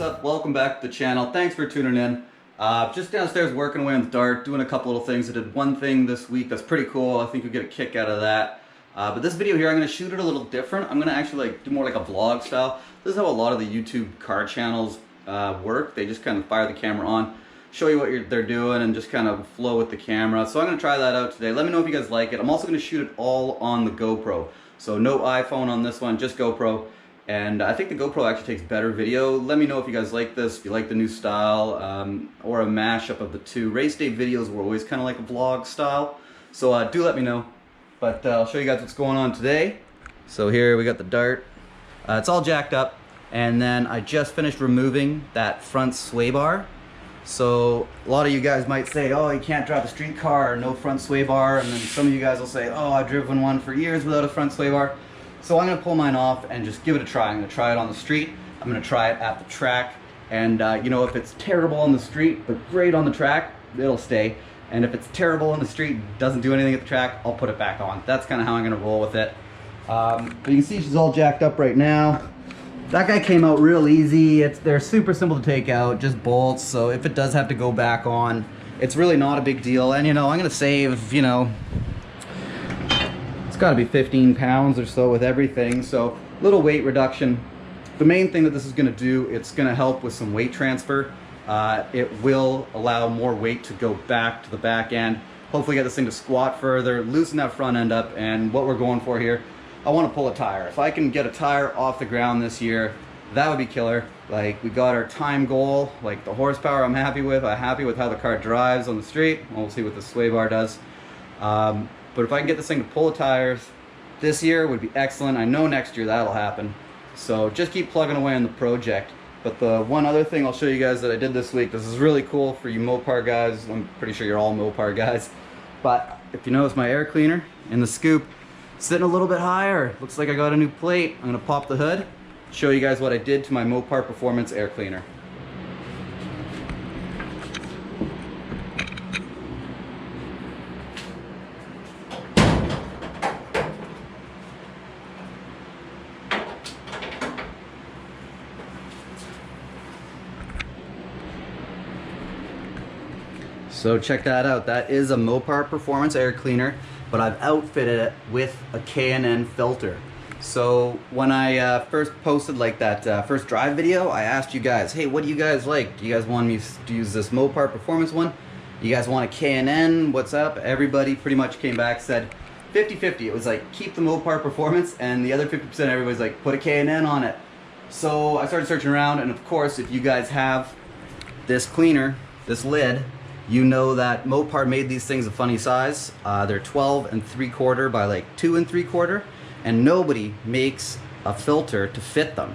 what's up? Welcome back to the channel. Thanks for tuning in. Just downstairs working away on the dart, doing a couple little things. I did one thing this week that's pretty cool. I think you'll get a kick out of that. But this video here, I'm going to shoot it a little different. I'm going to actually do more like a vlog style. This is how a lot of the YouTube car channels work. They just kind of fire the camera on, show you what they're doing, and just kind of flow with the camera. So I'm going to try that out today. Let me know if you guys like it. I'm also going to shoot it all on the GoPro. So no iPhone on this one, just GoPro. And I think the GoPro actually takes better video. Let me know if you guys like this, if you like the new style, or a mashup of the two. Race day videos were always kind of like a vlog style. So do let me know. But I'll show you guys what's going on today. So here we got the dart. It's all jacked up. And then I just finished removing that front sway bar. So a lot of you guys might say, oh, you can't drive a street car, no front sway bar. And then some of you guys will say, oh, I've driven one for years without a front sway bar. So I'm going to pull mine off and just give it a try. I'm going to try it on the street. I'm going to try it at the track. And you know, if it's terrible on the street, but great on the track, it'll stay. And if it's terrible on the street, doesn't do anything at the track, I'll put it back on. That's kind of how I'm going to roll with it. But you can see she's all jacked up right now. That guy came out real easy. They're super simple to take out, just bolts. So if it does have to go back on, it's really not a big deal. And you know, I'm going to save, you know, got to be 15 pounds or so with everything, so little weight reduction. The main thing that this is going to do, it's going to help with some weight transfer. It will allow more weight to go back to the back end, hopefully get this thing to squat further, loosen that front end up. And what we're going for here, I want to pull a tire. If I can get a tire off the ground this year, that would be killer. Like, we got our time goal, like the horsepower I'm happy with. I'm happy with how the car drives on the street. We'll see what the sway bar does. But if I can get this thing to pull the tires this year, would be excellent. I know next year that'll happen. So just keep plugging away on the project. But the one other thing I'll show you guys that I did this week, this is really cool for you Mopar guys. I'm pretty sure you're all Mopar guys. But if you notice, my air cleaner in the scoop sitting a little bit higher. Looks like I got a new plate. I'm gonna pop the hood, show you guys what I did to my Mopar Performance air cleaner. So check that out. That is a Mopar Performance air cleaner, but I've outfitted it with a K&N filter. So when I first posted like that first drive video, I asked you guys, hey, what do you guys like? Do you guys want me to use this Mopar Performance one? You guys want a K&N? What's up? Everybody pretty much came back, said 50-50. It was like, keep the Mopar Performance, and the other 50% everybody's like, put a K&N on it. So I started searching around, and of course, if you guys have this cleaner, this lid, you know that Mopar made these things a funny size. They're 12 3/4 by like 2 3/4, and nobody makes a filter to fit them.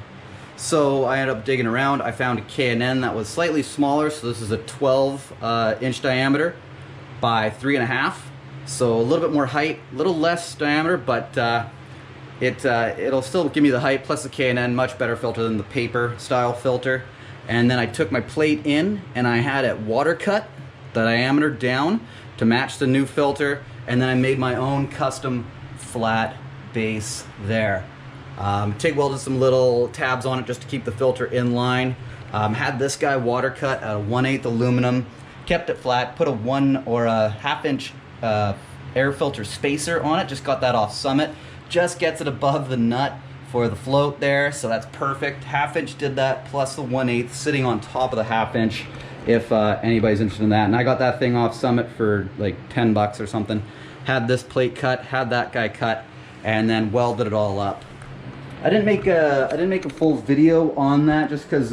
So I ended up digging around. I found a K&N that was slightly smaller. So this is a 12 inch diameter by 3.5. So a little bit more height, a little less diameter, but it'll still give me the height. Plus the K&N, much better filter than the paper style filter. And then I took my plate in and I had it water cut the diameter down to match the new filter, and then I made my own custom flat base there. TIG welded some little tabs on it just to keep the filter in line. Had this guy water cut out of 1/8 aluminum, kept it flat, put a 1 or a 1/2 inch air filter spacer on it, just got that off Summit, just gets it above the nut for the float there, so that's perfect. 1/2 inch did that, plus the 1/8 sitting on top of the 1/2 inch, if anybody's interested in that. And I got that thing off Summit for like 10 bucks or something. Had this plate cut, had that guy cut, and then welded it all up. I didn't make a full video on that just because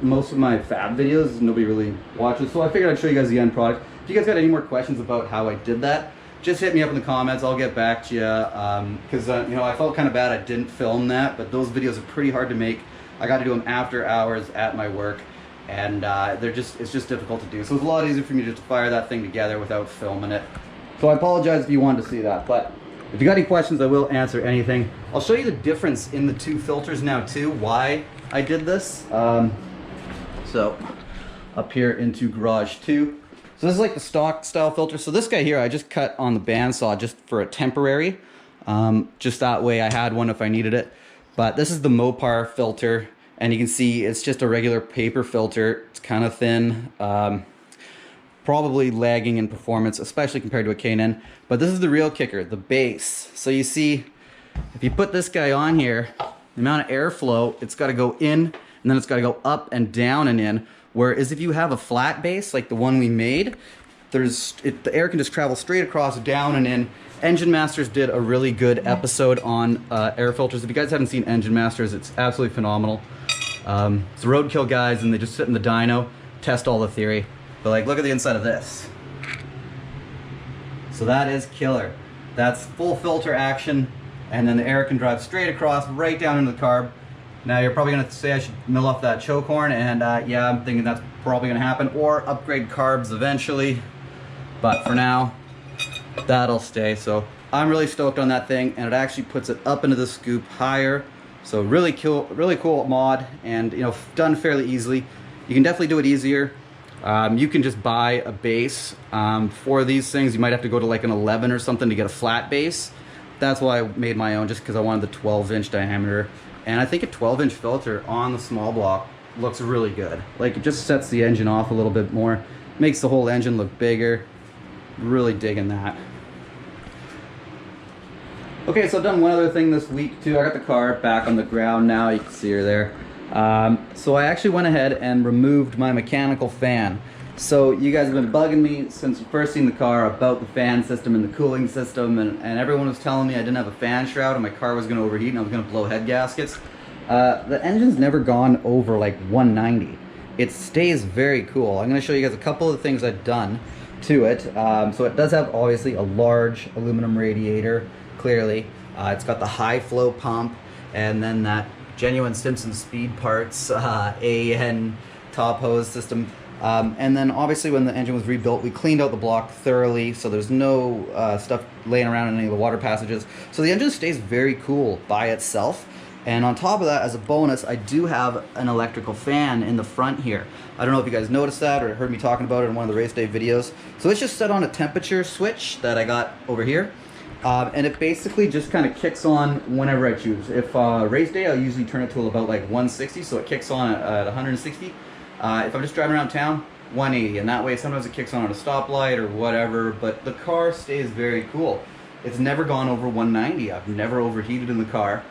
most of my fab videos nobody really watches, so I figured I'd show you guys the end product. If you guys got any more questions about how I did that, just hit me up in the comments. I'll get back to you, because you know, I felt kind of bad I didn't film that, but those videos are pretty hard to make. I got to do them after hours at my work, and it's just difficult to do. So it's a lot easier for me just to fire that thing together without filming it. So I apologize if you wanted to see that, but if you got any questions, I will answer anything. I'll show you the difference in the two filters now too, why I did this. So up here into garage 2. So this is like the stock style filter. So this guy here, I just cut on the bandsaw just for a temporary. Just that way I had one if I needed it. But this is the Mopar filter. And you can see it's just a regular paper filter. It's kind of thin, probably lagging in performance, especially compared to a K&N. But this is the real kicker, the base. So you see, if you put this guy on here, the amount of airflow, it's got to go in, and then it's got to go up and down and in. Whereas if you have a flat base like the one we made, the air can just travel straight across, down and in. Engine Masters did a really good episode on air filters. If you guys haven't seen Engine Masters, it's absolutely phenomenal. It's roadkill guys, and they just sit in the dyno, test all the theory. But like, look at the inside of this. So that is killer. That's full filter action, and then the air can drive straight across, right down into the carb. Now you're probably gonna say I should mill off that choke horn, and yeah, I'm thinking that's probably gonna happen, or upgrade carbs eventually. But for now, that'll stay. So I'm really stoked on that thing, and it actually puts it up into the scoop higher. So really cool mod, and you know, done fairly easily. You can definitely do it easier. You can just buy a base for these things. You might have to go to like an 11 or something to get a flat base. That's why I made my own, just because I wanted the 12-inch diameter. And I think a 12-inch filter on the small block looks really good. Like, it just sets the engine off a little bit more, makes the whole engine look bigger. Really digging that. Okay, so I've done one other thing this week too. I got the car back on the ground now. You can see her there. So I actually went ahead and removed my mechanical fan. So you guys have been bugging me since you first seen the car about the fan system and the cooling system, and everyone was telling me I didn't have a fan shroud and my car was going to overheat and I was going to blow head gaskets. The engine's never gone over like 190. It stays very cool. I'm going to show you guys a couple of the things I've done to it. So it does have obviously a large aluminum radiator, clearly. It's got the high flow pump, and then that genuine Simpson Speed Parts AN top hose system. And then obviously when the engine was rebuilt, we cleaned out the block thoroughly, so there's no stuff laying around in any of the water passages. So the engine stays very cool by itself. And on top of that, as a bonus, I do have an electrical fan in the front here. I don't know if you guys noticed that or heard me talking about it in one of the race day videos. So it's just set on a temperature switch that I got over here. And it basically just kind of kicks on whenever I choose. If race day, I'll usually turn it to about like 160, so it kicks on at 160. If I'm just driving around town, 180, and that way sometimes it kicks on at a stoplight or whatever, but the car stays very cool. It's never gone over 190. I've never overheated in the car.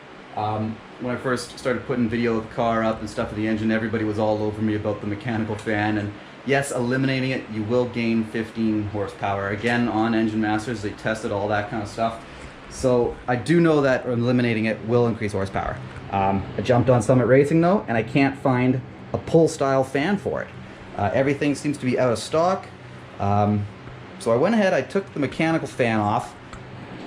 When I first started putting video of the car up and stuff of the engine, everybody was all over me about the mechanical fan, and yes, eliminating it, you will gain 15 horsepower. Again, on Engine Masters, they tested all that kind of stuff. So I do know that eliminating it will increase horsepower. I jumped on Summit Racing though, and I can't find a pull style fan for it. Everything seems to be out of stock. So I went ahead, I took the mechanical fan off,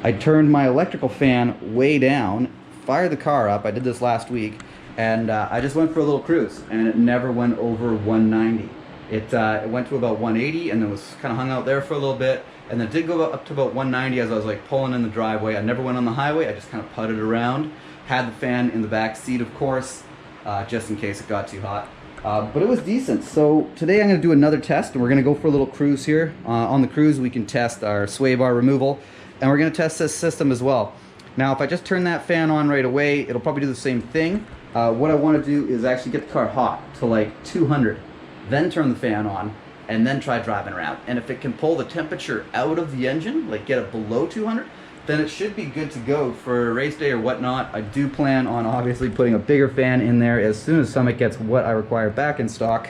I turned my electrical fan way down, fired the car up. I did this last week, and I just went for a little cruise, and it never went over 190. It went to about 180, and then was kind of hung out there for a little bit, and then it did go up to about 190 as I was like pulling in the driveway. I never went on the highway. I just kind of putted around. Had the fan in the back seat, of course, just in case it got too hot. But it was decent. So today I'm going to do another test, and we're going to go for a little cruise here. On the cruise, we can test our sway bar removal, and we're going to test this system as well. Now, if I just turn that fan on right away, it'll probably do the same thing. What I want to do is actually get the car hot to like 200, then turn the fan on, and then try driving around. And if it can pull the temperature out of the engine, like get it below 200, then it should be good to go for a race day or whatnot. I do plan on obviously putting a bigger fan in there as soon as Summit gets what I require back in stock.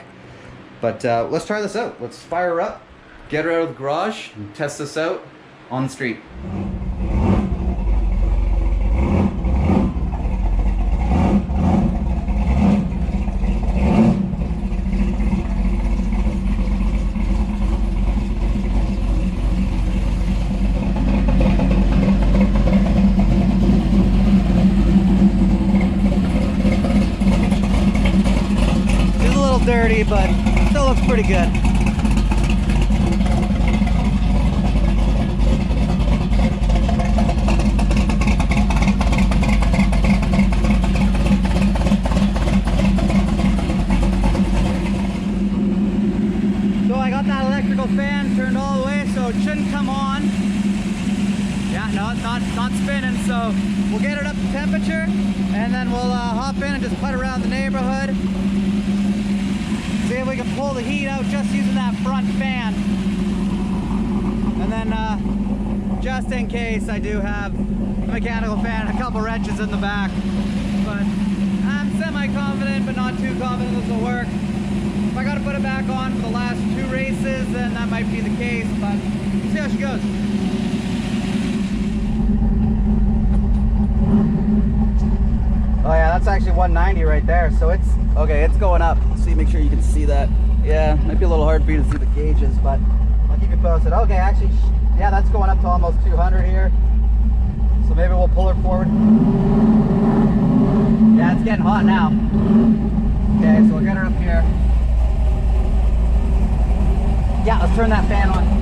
But let's try this out. Let's fire her up, get her out of the garage, and test this out on the street. Dirty, but still looks pretty good. So I got that electrical fan turned all the way, so it shouldn't come on. Yeah, no, it's not not spinning. So we'll get it up to temperature, and then we'll hop in and just putt around the neighborhood. See if we can pull the heat out just using that front fan. And then just in case, I do have a mechanical fan and a couple wrenches in the back. But I'm semi-confident, but not too confident this will work. If I gotta put it back on for the last 2 races, then that might be the case, but we'll see how she goes. Oh yeah, that's actually 190 right there, so it's, okay, it's going up. See, make sure you can see that. Yeah, might be a little hard for you to see the gauges, but I'll keep you posted. Okay, actually, yeah, that's going up to almost 200 here. So maybe we'll pull her forward. Yeah, it's getting hot now. Okay, so we'll get her up here. Yeah, let's turn that fan on.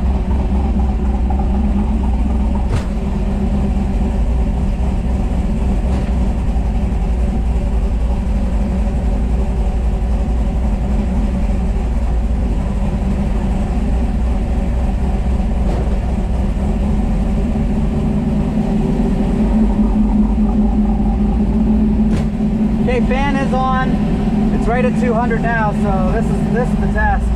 Okay, fan is on. It's right at 200 now, so this is the test.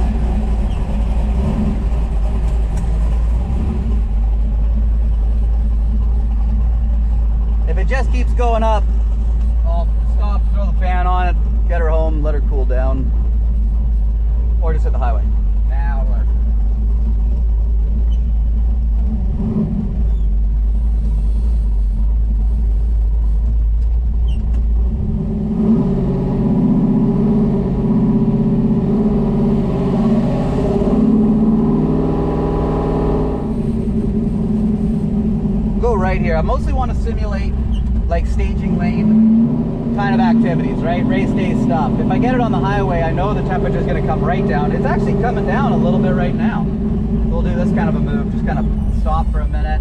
If it just keeps going up, I'll stop, throw the fan on it, get her home, let her cool down, or just hit the highway. Now we're right here. I mostly want to simulate like staging lane kind of activities, right? Race day stuff. If I get it on the highway, I know the temperature is going to come right down. It's actually coming down a little bit right now. We'll do this kind of a move, just kind of stop for a minute.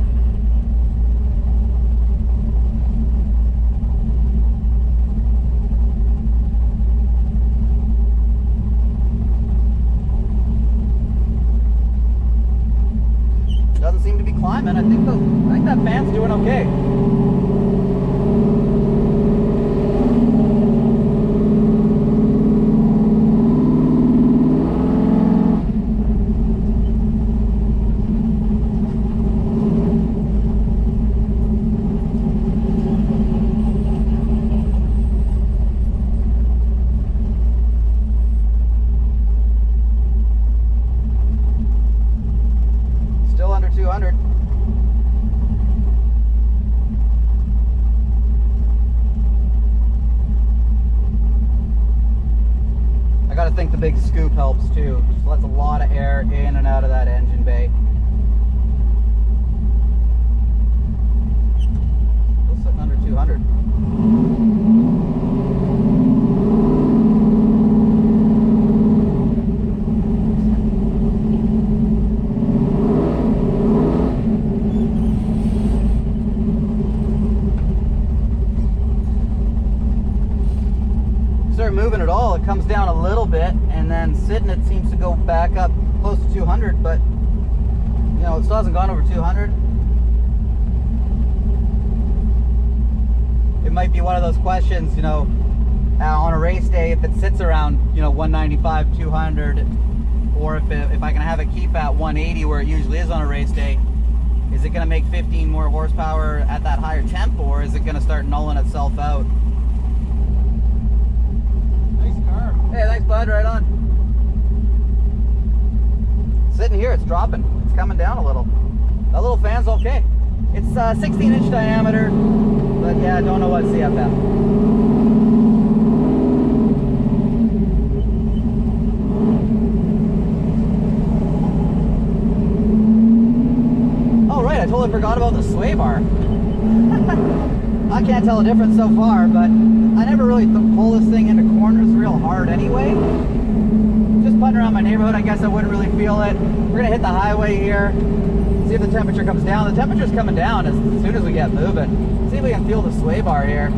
Doesn't seem to be climbing. I think that fan's doing okay. Still under 200. I gotta think the big scoop helps too. Just lets a lot of air in and out of that engine bay. Still sitting under 200. Start moving at all, it comes down a little bit, and then sitting it seems to go back up close to 200, but you know, it still hasn't gone over 200. It might be one of those questions, you know, on a race day, if it sits around, you know, 195, 200, or if I can have it keep at 180 where it usually is on a race day, is it going to make 15 more horsepower at that higher temp, or is it going to start nulling itself out? Hey, thanks bud, right on. Sitting here, it's dropping. It's coming down a little. That little fan's okay. It's 16-inch diameter, but yeah, I don't know what CFM. Oh right, I totally forgot about the sway bar. I can't tell the difference so far, but I never really pull this thing into corners real hard anyway. Just putting around my neighborhood, I guess I wouldn't really feel it. We're gonna hit the highway here, see if the temperature comes down. The temperature's coming down as soon as we get moving. See if we can feel the sway bar here.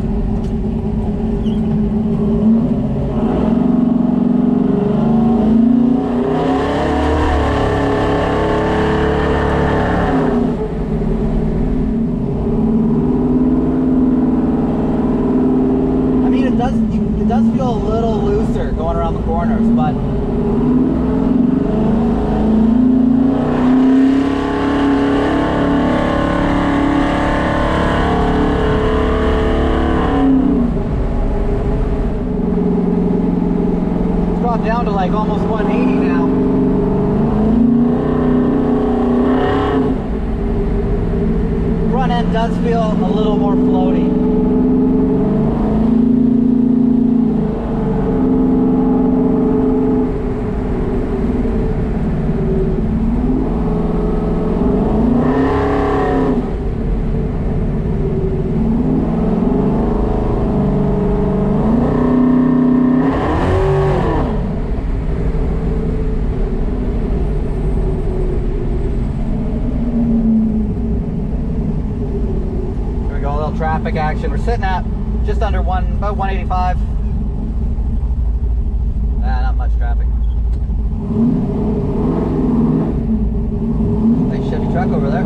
corners, but it's dropped down to like almost 180 now. Front end does feel a little more floaty. Traffic action. We're sitting at just under about 185. Not much traffic. Nice Chevy truck over there.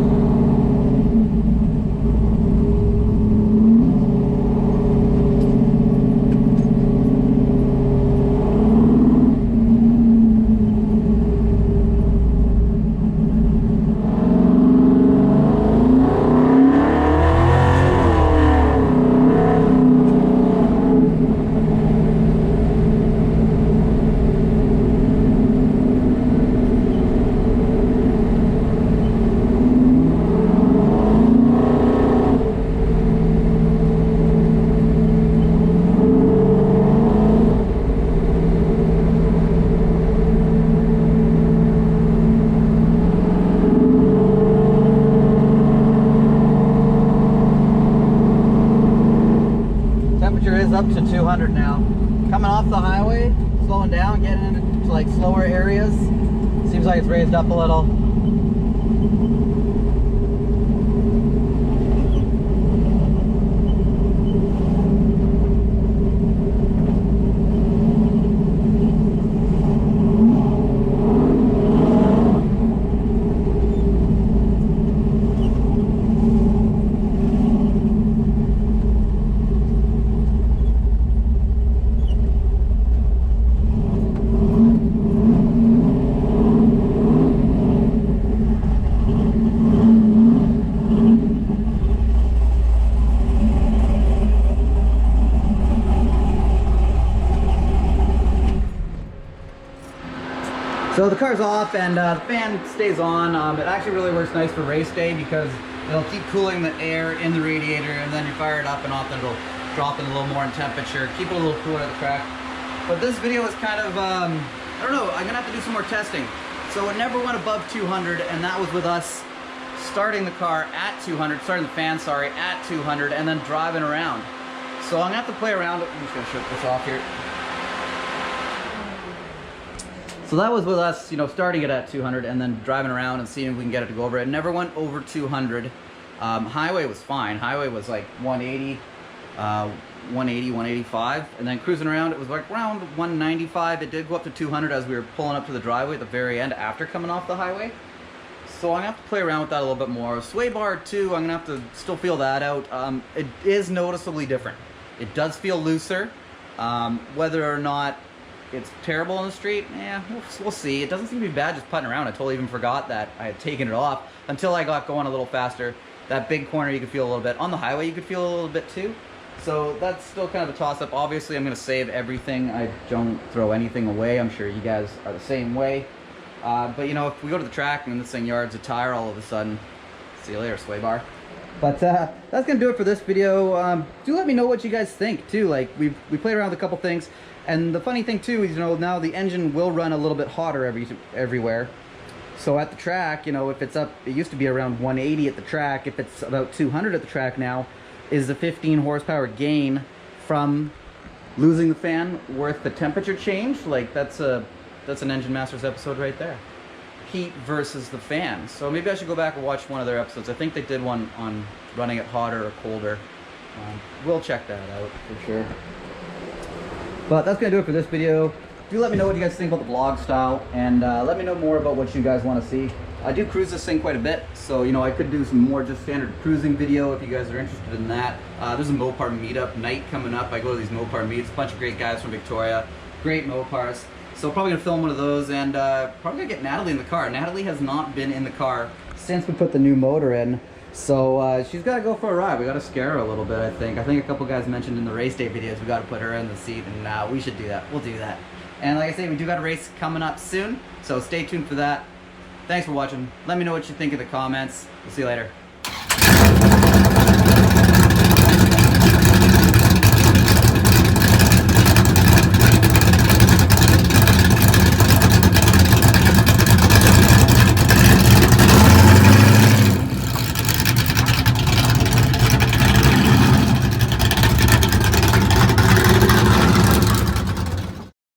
Is up to 200 now. Coming off the highway, slowing down, getting into like slower areas. Seems like it's raised up a little. So the car's off and the fan stays on. It actually really works nice for race day because it'll keep cooling the air in the radiator, and then you fire it up and off, then it'll drop in a little more in temperature, keep it a little cooler at the track. But this video is kind of, I don't know, I'm gonna have to do some more testing. So it never went above 200, and that was with us starting the car at 200, starting the fan, sorry, at 200, and then driving around. So I'm gonna have to play around. I'm just gonna shut this off here. So that was with us, you know, starting it at 200 and then driving around and seeing if we can get it to go over. It never went over 200. Highway was fine. Highway was like 180, 180, 185. And then cruising around, it was like around 195. It did go up to 200 as we were pulling up to the driveway at the very end after coming off the highway. So I'm gonna have to play around with that a little bit more. Sway bar too, I'm gonna have to still feel that out. It is noticeably different. It does feel looser. Whether or not it's terrible on the street, yeah, we'll see. It doesn't seem to be bad just putting around. I totally even forgot that I had taken it off until I got going a little faster. That big corner you could feel a little bit. On the highway you could feel a little bit too. So that's still kind of a toss-up. Obviously I'm going to save everything. I don't throw anything away. I'm sure you guys are the same way. But you know, if we go to the track and this thing yards a tire all of a sudden, see you later, sway bar. But that's gonna do it for this video. Do let me know what you guys think too. Like we played around with a couple things, and the funny thing too is, you know, now the engine will run a little bit hotter everywhere. So at the track, you know, if it's up, it used to be around 180 at the track. If it's about 200 at the track now, is the 15 horsepower gain from losing the fan worth the temperature change? Like that's an Engine Masters episode right there. Heat versus the fan. So maybe I should go back and watch one of their episodes. I think they did one on running it hotter or colder. We'll check that out for sure. But that's gonna do it for this video. Do let me know what you guys think about the vlog style, and let me know more about what you guys want to see. I do cruise this thing quite a bit, so you know, I could do some more just standard cruising video if you guys are interested in that. There's a Mopar meetup night coming up. I go to these Mopar meets, a bunch of great guys from Victoria. Great Mopars. So probably gonna film one of those, and probably gonna get Natalie in the car. Natalie has not been in the car since we put the new motor in. So she's gotta go for a ride. We gotta scare her a little bit, I think. I think a couple guys mentioned in the race day videos we gotta put her in the seat, and we should do that. We'll do that. And like I say, we do got a race coming up soon, so stay tuned for that. Thanks for watching. Let me know what you think in the comments. We'll see you later.